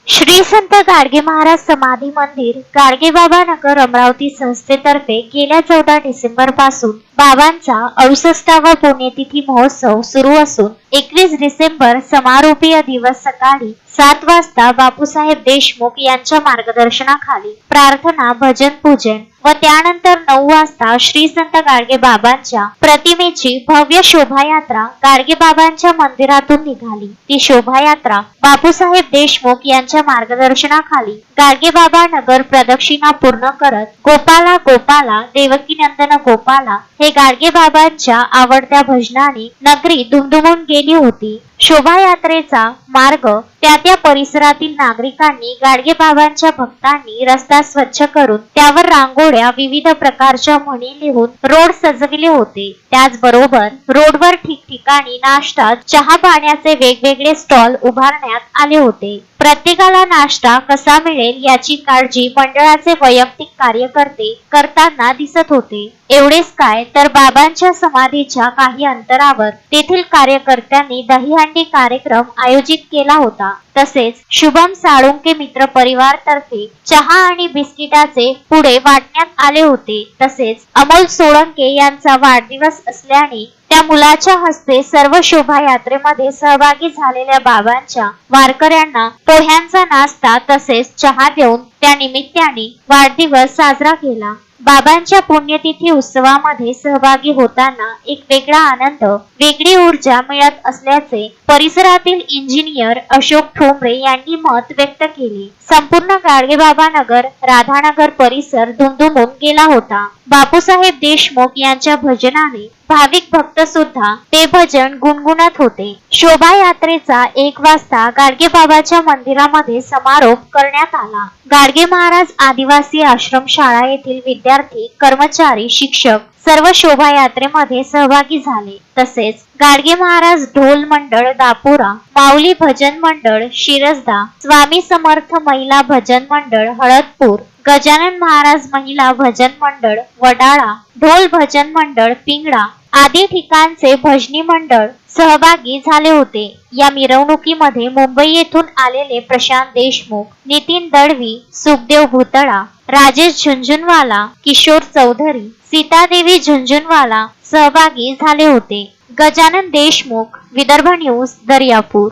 श्री संत गाडगे महाराज समाधी मंदिर, गाडगेबाबा नगर, अमरावती संस्थेतर्फे गेल्या 14 डिसेंबर पासून बाबांचा 68वा पुण्यतिथी महोत्सव सुरू असून 21 डिसेंबर समारोपीय दिवस सकाळी 7 वाजता बापूसाहेब देशमुख यांच्या मार्गदर्शनाखाली प्रार्थना, भजन, पूजन व त्यानंतर 9 वाजता श्री संत गाडगे बाबांच्या प्रतिमेची भव्य शोभायात्रा गाडगे बाबांच्या मंदिरातून निघाली। ती शोभायात्रा बापूसाहेब देशमुख यांच्या मार्गदर्शनाखाली गाडगे बाबा नगर प्रदक्षिणा पूर्ण करत गोपाला गोपाला देवकीनंदन गोपाला हे गाडगे बाबांच्या आवडत्या भजनाने नगरी दुमदुमून गेली होती। शोभायात्रेचा मार्ग त्या परिसरातील नागरिकांनी, गाडगे बाबांच्या भक्तांनी रस्ता स्वच्छ करून त्यावर रांगोळ्या, विविध प्रकारच्या म्हणी लिहून रोड सजविले होते। त्याचबरोबर रोडवर ठिकठिकाणी नाश्ता, चहा, पाण्याचे वेगवेगळे स्टॉल उभारण्यात आले होते। प्रत्येकाला नाश्ता कसा मिळेल याची काळजी मंडळाचे वैयक्तिक कार्यकर्ते करताना दिसत होते। एवढेच काय तर बाबांच्या समाधीच्या काही अंतरावर तेथील कार्यकर्त्यांनी दहीहंडी कार्यक्रम आयोजित केला होता। तसेच शुभम साळुंके मित्र परिवार तर्फे चहा आणि बिस्किटाचे पुडे वाटण्यात आले होते। तसेच अमोल सोळंके यांचा वाढदिवस असल्याने त्या मुलाच्या हस्ते सर्व शोभायात्रेमध्ये सहभागी झालेल्या बाबांच्या वारकऱ्यांना पोह्यांचा नाश्ता तसेच चहा देऊन त्या निमित्ताने वाढदिवस साजरा केला। बाबांच्या पुण्यतिथी उत्सवामध्ये सहभागी होताना एक वेगळा आनंद, वेगळी ऊर्जा मिळत असल्याचे परिसरातील इंजिनियर अशोक ठोंबरे यांनी मत व्यक्त केले। संपूर्ण गाडगेबाबा नगर, राधानगर परिसर दुमदुमून गेला होता। बापूसाहेब देशमुख यांच्या भजनाने भाविक भक्त सुद्धा ते भजन गुणगुणत होते। शोभायात्रेचा 1 वाजता गाडगेबाबाच्या मंदिरामध्ये समारोप करण्यात आला। गाडगे महाराज आदिवासी आश्रमशाळा येथील विद्यार्थी, कर्मचारी, शिक्षक सर्व शोभायात्रेमध्ये सहभागी झाले। तसेच गाडगे महाराज ढोल मंडळ दापुरा, माऊली भजन मंडळ शिरसदा, स्वामी समर्थ महिला भजन मंडळ हळदपूर, गजानन महाराज महिला भजन मंडळ वडाळा, ढोल भजन मंडळ पिंगळा आदी ठिकाणचे भजनी मंडळ सहभागी झाले होते। या मिरवणुकीमध्ये मुंबई येथून आलेले प्रशांत देशमुख, नितीन दळवी, सुखदेव भुतळा, राजेश झुंझुनवाला, किशोर चौधरी, सीतादेवी झुंझुनवाला सहभागी झाले होते। गजानन देशमुख, विदर्भ न्यूज, दर्यापूर।